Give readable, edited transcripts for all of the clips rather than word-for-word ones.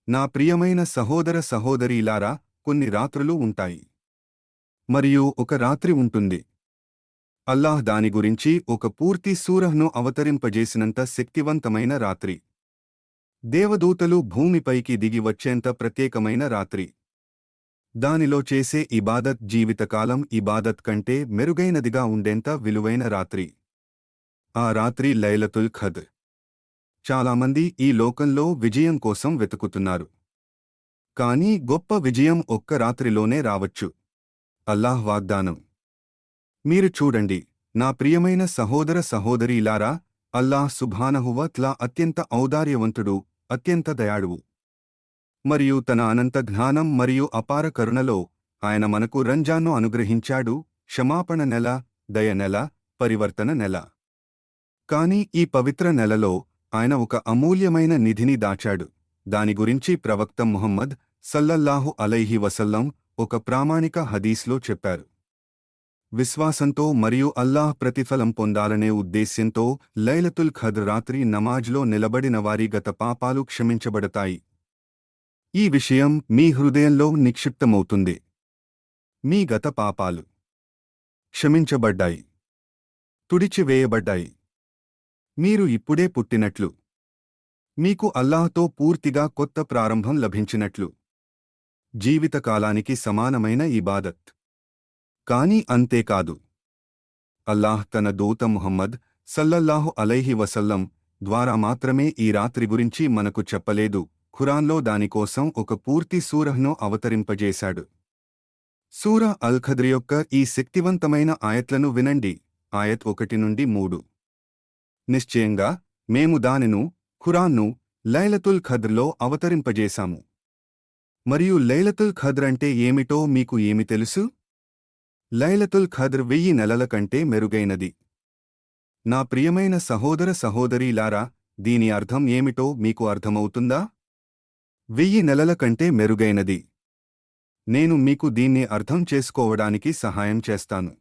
నా ప్రియమైన సహోదర సహోదరీలారా, కొన్ని రాత్రులు ఉంటాయి. మరియు ఒక రాత్రి ఉంటుంది. అల్లాహ్ దాని గురించి ఒక పూర్తి సూరహ్ను అవతరింపజేసినంత శక్తివంతమైన రాత్రి. దేవదూతలు భూమిపైకి దిగి వచ్చేంత ప్రత్యేకమైన రాత్రి. దానిలో చేసే ఇబాదత్ జీవితకాలం ఇబాదత్ కంటే మెరుగైనదిగా ఉండేంత విలువైన రాత్రి. ఆ రాత్రి లైలతుల్ ఖద్ర్. చాలామంది ఈ లోకంలో విజయం కోసం వెతుకుతున్నారు. కానీ గొప్ప విజయం ఒక్క రాత్రిలోనే రావచ్చు. అల్లాహ్ వాగ్దానం. మీరు చూడండి, నా ప్రియమైన సహోదర సహోదరీలారా, అల్లాహ్ సుబ్హానహు వ తఆలా అత్యంత ఔదార్యవంతుడు, అత్యంత దయాళువు. మరియు తన అనంత జ్ఞానం మరియు అపార కరుణలో ఆయన మనకు రంజాన్ను అనుగ్రహించాడు, క్షమాపణ నెల, దయ నెల, పరివర్తన నెల. కాని ఈ పవిత్ర నెలలో ఆయన ఒక అమూల్యమైన నిధిని దాచాడు. దాని గురించి ప్రవక్త ముహమ్మద్ సల్లల్లాహు అలైహి వసల్లం ఒక ప్రామాణిక హదీస్లో చెప్పారు. విశ్వాసంతో మరియు అల్లాహ్ ప్రతిఫలం పొందాలనే ఉద్దేశ్యంతో లైలతుల్ ఖద్ర్ రాత్రి నమాజ్లో నిలబడిన వారి గత పాపాలు క్షమించబడతాయి. ఈ విషయం మీ హృదయంలో నిక్షిప్తమవుతుంది. మీ గత పాపాలు క్షమించబడ్డాయి, తుడిచివేయబడ్డాయి. మీరు ఇప్పుడే పుట్టినట్లు, మీకు అల్లాహ్తో పూర్తిగా కొత్త ప్రారంభం లభించినట్లు. జీవితకాలానికి సమానమైన ఇబాదత్. కానీ అంతేకాదు, అల్లాహ్ తన దూత ముహమ్మద్ సల్లల్లాహు అలైహి వసల్లం ద్వారా మాత్రమే ఈ రాత్రి గురించి మనకు చెప్పలేదు, ఖురాన్లో దానికోసం ఒక పూర్తి సూరహ్ను అవతరింపజేశాడు. సూరా అల్ ఖద్ర్ యొక్క ఈ శక్తివంతమైన ఆయత్లను వినండి. ఆయత్ 1-3. నిశ్చయంగా మేము దానిను, ఖురాన్ను, లైలతుల్ ఖద్ర్లో అవతరింపజేశాము. మరియు లైలతుల్ ఖద్ర్ అంటే ఏమిటో మీకు ఏమి తెలుసు? లైలతుల్ ఖద్ర్ 1000 నెలల కంటే మెరుగైనది. నా ప్రియమైన సహోదర సహోదరీలారా, దీని అర్థం ఏమిటో మీకు అర్థమవుతుందా? 1000 నెలల కంటే మెరుగైనది. నేను మీకు దీన్ని అర్థం చేసుకోవడానికి సహాయం చేస్తాను.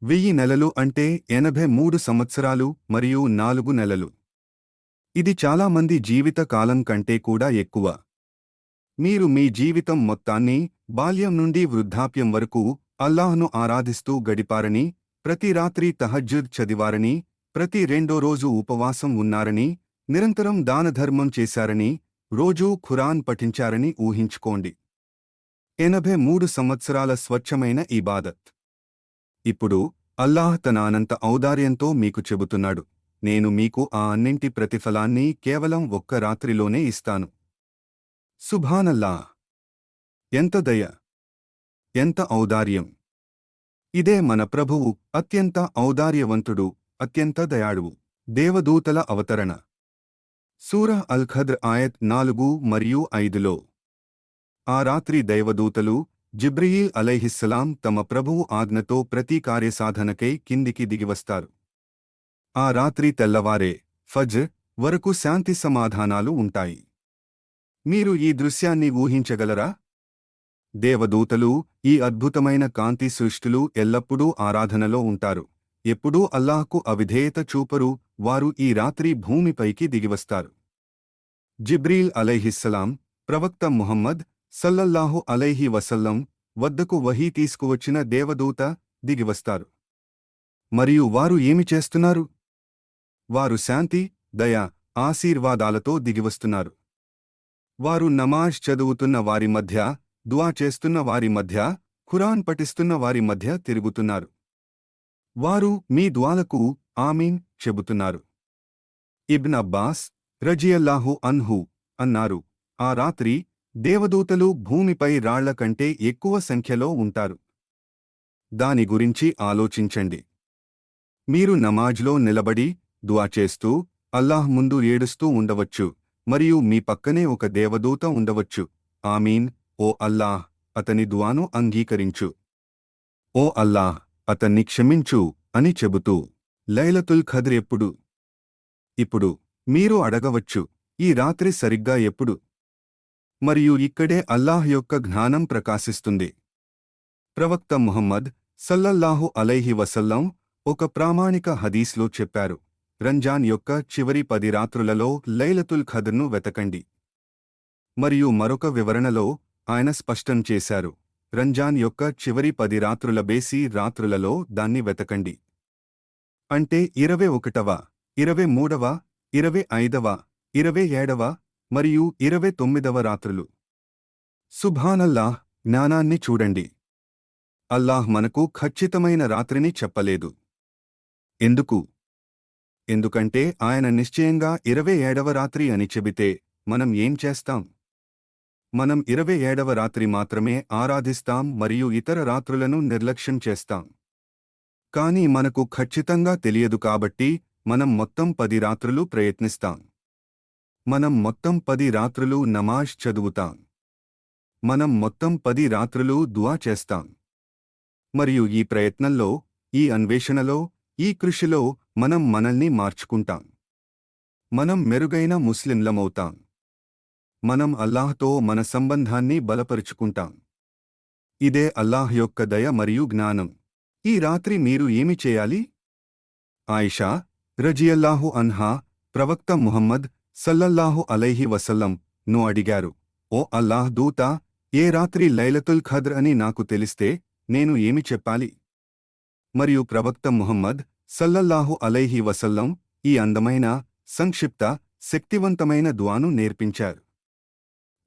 1000 నెలలు అంటే 83 సంవత్సరాలు మరియు 4 నెలలు. ఇది చాలామంది జీవిత కాలం కంటే కూడా ఎక్కువ. మీరు మీ జీవితం మొత్తాన్ని, బాల్యం నుండి వృద్ధాప్యం వరకు అల్లాహ్ను ఆరాధిస్తూ గడిపారని, ప్రతి రాత్రి తహజ్జుద్ చదివారని, ప్రతి రెండో రోజు ఉపవాసం ఉన్నారని, నిరంతరం దానధర్మం చేశారని, రోజూ ఖురాన్ పఠించారని ఊహించుకోండి. 83 సంవత్సరాల స్వచ్ఛమైన ఇబాదత్. ఇప్పుడు అల్లాహ్ తన అనంత ఔదార్యంతో మీకు చెబుతున్నాడు, నేను మీకు ఆ అన్నింటి ప్రతిఫలాన్ని కేవలం ఒక్క రాత్రిలోనే ఇస్తాను. సుబ్హానల్లాహ్! ఎంత దయ! ఎంత ఔదార్యం! ఇదే మన ప్రభువు, అత్యంత ఔదార్యవంతుడు, అత్యంత దయాళువు. దేవదూతల అవతరణ. సూరహ్ అల్ ఖద్ర్ ఆయత్ 4 మరియు 5లో. ఆ రాత్రి దైవదూతలు, జిబ్రీయిల్ అలైహిస్సలాం తమ ప్రభువు ఆజ్ఞతో ప్రతి కార్యసాధనకై కిందికి దిగివస్తారు. ఆ రాత్రి తెల్లవారే, ఫజ్ర్ వరకు శాంతి సమాధానాలు ఉంటాయి. మీరు ఈ దృశ్యాన్ని ఊహించగలరా? దేవదూతలు, ఈ అద్భుతమైన కాంతి సృష్టులు ఎల్లప్పుడూ ఆరాధనలో ఉంటారు. ఎప్పుడూ అల్లాహ్కు అవిధేయత చూపరు. వారు ఈ రాత్రి భూమిపైకి దిగివస్తారు. జిబ్రీల్ అలైహిస్సలాం, ప్రవక్త ముహమ్మద్ సల్లల్లాహు అలైహి వసల్లం వద్దకు వహీ తీసుకువచ్చిన దేవదూత దిగివస్తారు. మరియు వారు ఏమి చేస్తున్నారు? వారు శాంతి, దయ, ఆశీర్వాదాలతో దిగివస్తున్నారు. వారు నమాజ్ చదువుతున్న వారి మధ్య, దుఆ చేస్తున్న వారి మధ్య, ఖురాన్ పఠిస్తున్న వారి మధ్య తిరుగుతున్నారు. వారు మీ దుఆలకు ఆమీన్ చెబుతున్నారు. ఇబ్న్ అబ్బాస్ రజియల్లాహు అన్హు అన్నారు, ఆ రాత్రి దేవదూతలు భూమిపై రాళ్ల కంటే ఎక్కువ సంఖ్యలో ఉంటారు. దాని గురించి ఆలోచించండి. మీరు నమాజ్లో నిలబడి, దుఆ చేస్తూ, అల్లాహ్ ముందు ఏడుస్తూ ఉండవచ్చు, మరియు మీ పక్కనే ఒక దేవదూత ఉండవచ్చు. ఆమీన్, ఓ అల్లాహ్, అతని దుఆను అంగీకరించు. ఓ అల్లాహ్, అతన్ని క్షమించు అని చెబుతూ. లైలతుల్ ఖద్ర్ ఎప్పుడు? ఇప్పుడు. మీరు అడగవచ్చు, ఈ రాత్రి సరిగ్గా ఎప్పుడు? మరియు ఇక్కడే అల్లాహ్ యొక్క జ్ఞానం ప్రకాశిస్తుంది. ప్రవక్త ముహమ్మద్ సల్లల్లాహు అలైహి వసల్లం ఒక ప్రామాణిక హదీస్లో చెప్పారు, రంజాన్ యొక్క చివరి 10 రాత్రులలో లైలతుల్ ఖద్ర్ను వెతకండి. మరియు మరొక వివరణలో ఆయన స్పష్టం చేశారు, రంజాన్ యొక్క చివరి 10 రాత్రుల బేసి రాత్రులలో దాన్ని వెతకండి. అంటే 21వ, 23వ, 25వ, 27వ మరియు 29వ రాత్రులు. సుబ్హానల్లాహ్, జ్ఞానాన్ని చూడండి. అల్లాహ్ మనకు ఖచ్చితమైన రాత్రిని చెప్పలేదు. ఎందుకు? ఎందుకంటే ఆయన నిశ్చయంగా 27వ రాత్రి అని చెబితే మనం ఏం చేస్తాం? మనం 27వ రాత్రి మాత్రమే ఆరాధిస్తాం మరియు ఇతర రాత్రులను నిర్లక్ష్యం చేస్తాం. కానీ మనకు ఖచ్చితంగా తెలియదు కాబట్టి మనం మొత్తం 10 రాత్రులు ప్రయత్నిస్తాం. మనం మొత్తం 10 రాత్రులు నమాజ్ చదువుతాం. మనం మొత్తం 10 రాత్రులు దుఆ చేస్తాం. మరియు ఈ ప్రయత్నంలో, ఈ అన్వేషణలో, ఈ కృషిలో మనం మనల్ని మార్చుకుంటాం. మనం మెరుగైన ముస్లింలమవుతాం. మనం అల్లాహ్తో మన సంబంధాన్ని బలపరుచుకుంటాం. ఇదే అల్లాహ్ యొక్క దయ మరియు జ్ఞానం. ఈ రాత్రి మీరు ఏమి చేయాలి? ఆయిషా రజియల్లాహు అన్హా ప్రవక్త ముహమ్మద్ సల్లల్లాహు అలైహి వసల్లం ను అడిగారు, ఓ అల్లాహ్ దూత, ఏ రాత్రి లైలతుల్ ఖద్ర్ అని నాకు తెలిస్తే నేను ఏమి చెప్పాలి? మరియు ప్రవక్త ముహమ్మద్ సల్లల్లాహు అలైహి వసల్లం ఈ అందమైన, సంక్షిప్త, శక్తివంతమైన దుఆను నేర్పించారు.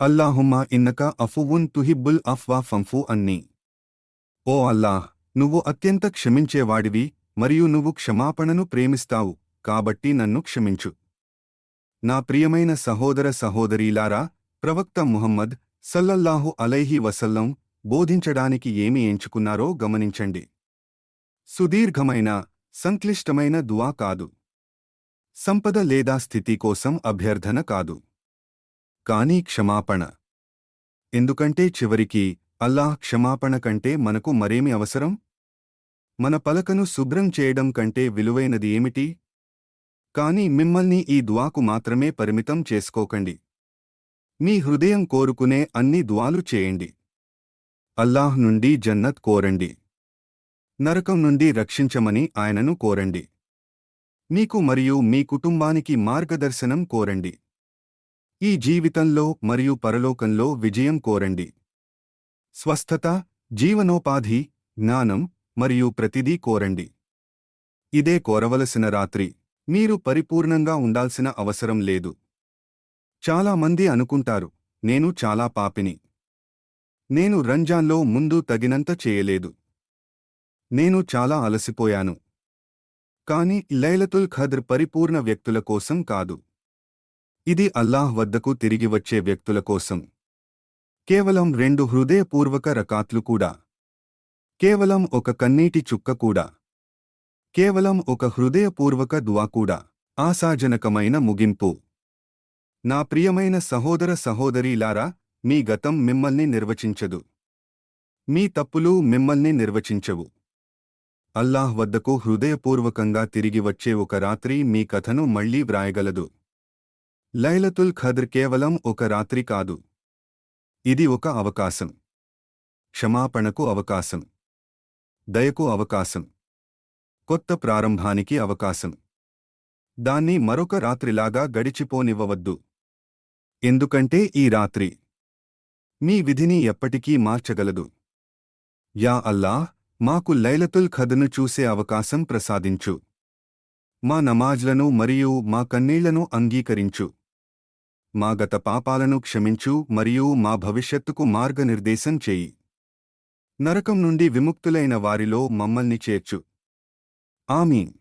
అల్లాహుమ్మా ఇన్నక అఫువున్ తుహిబ్బుల్ అఫ్వా ఫంఫు అన్నీ. ఓ అల్లాహ్, నువ్వు అత్యంత క్షమించేవాడివి మరియు నువ్వు క్షమాపణను ప్రేమిస్తావు, కాబట్టి నన్ను క్షమించు. నా ప్రియమైన సహోదర సహోదరీలారా, ప్రవక్త ముహమ్మద్ సల్లల్లాహు అలైహి వసల్లం బోధించడానికి ఏమి ఎంచుకున్నారో గమనించండి. సుదీర్ఘమైన, సంక్లిష్టమైన దుఆ కాదు. సంపద లేదా స్థితి కోసం అభ్యర్థన కాదు. కానీ క్షమాపణ. ఎందుకంటే చివరికి అల్లాహ్ క్షమాపణ కంటే మనకు మరేమి అవసరం? మన పలకను శుభ్రం చేయడం కంటే విలువైనది ఏమిటి? కానీ మిమ్మల్ని ఈ దుఆకు మాత్రమే పరిమితం చేసుకోకండి. మీ హృదయం కోరుకునే అన్ని దుఆలు చేయండి. అల్లాహ్ నుండి జన్నత్ కోరండి. నరకం నుండి రక్షించమని ఆయనను కోరండి. మీకు మరియు మీ కుటుంబానికి మార్గదర్శనం కోరండి. ఈ జీవితంలో మరియు పరలోకంలో విజయం కోరండి. స్వస్థత, జీవనోపాధి, జ్ఞానం మరియు ప్రతిదీ కోరండి. ఇదే కోరవలసిన రాత్రి. మీరు పరిపూర్ణంగా ఉండాల్సిన అవసరం లేదు. చాలా మంది అనుకుంటారు, నేను చాలా పాపిని. నేను రంజాన్లో ముందు తగినంత చేయలేదు. నేను చాలా అలసిపోయాను. కాని లైలతుల్ ఖద్ర్ పరిపూర్ణ వ్యక్తుల కోసం కాదు. ఇది అల్లాహ్ వద్దకు తిరిగి వచ్చే వ్యక్తుల కోసం. కేవలం 2 హృదయపూర్వక రకాత్లు కూడా. కేవలం ఒక కన్నీటి చుక్క కూడా. కేవలం ఒక హృదయపూర్వక దుఆ కూడా. ఆశాజనకమైన ముగింపు. నా ప్రియమైన సహోదర సహోదరీలారా, మీ గతం మిమ్మల్ని నిర్వచించదు. మీ తప్పులు మిమ్మల్ని నిర్వచించవు. అల్లాహ్ వద్దకు హృదయపూర్వకంగా తిరిగి వచ్చే ఒక రాత్రి మీ కథను మళ్లీ వ్రాయగలదు. లైలతుల్ ఖద్ర్ కేవలం ఒక రాత్రి కాదు. ఇది ఒక అవకాశం. క్షమాపణకు అవకాశం. దయకు అవకాశం. కొత్త ప్రారంభానికి అవకాశం. దాన్ని మరొక రాత్రిలాగా గడిచిపోనివ్వవద్దు. ఎందుకంటే ఈ రాత్రి మీ విధిని ఎప్పటికీ మార్చగలదు. యా అల్లాహ్, మాకు లైలతుల్ ఖద్ర్ను చూసే అవకాశం ప్రసాదించు. మా నమాజ్లను మరియు మా కన్నీళ్లను అంగీకరించు. మా గత పాపాలను క్షమించు మరియు మా భవిష్యత్తుకు మార్గనిర్దేశం చేయి. నరకం నుండి విముక్తులైన వారిలో మమ్మల్ని చేర్చు. ఆమీన్.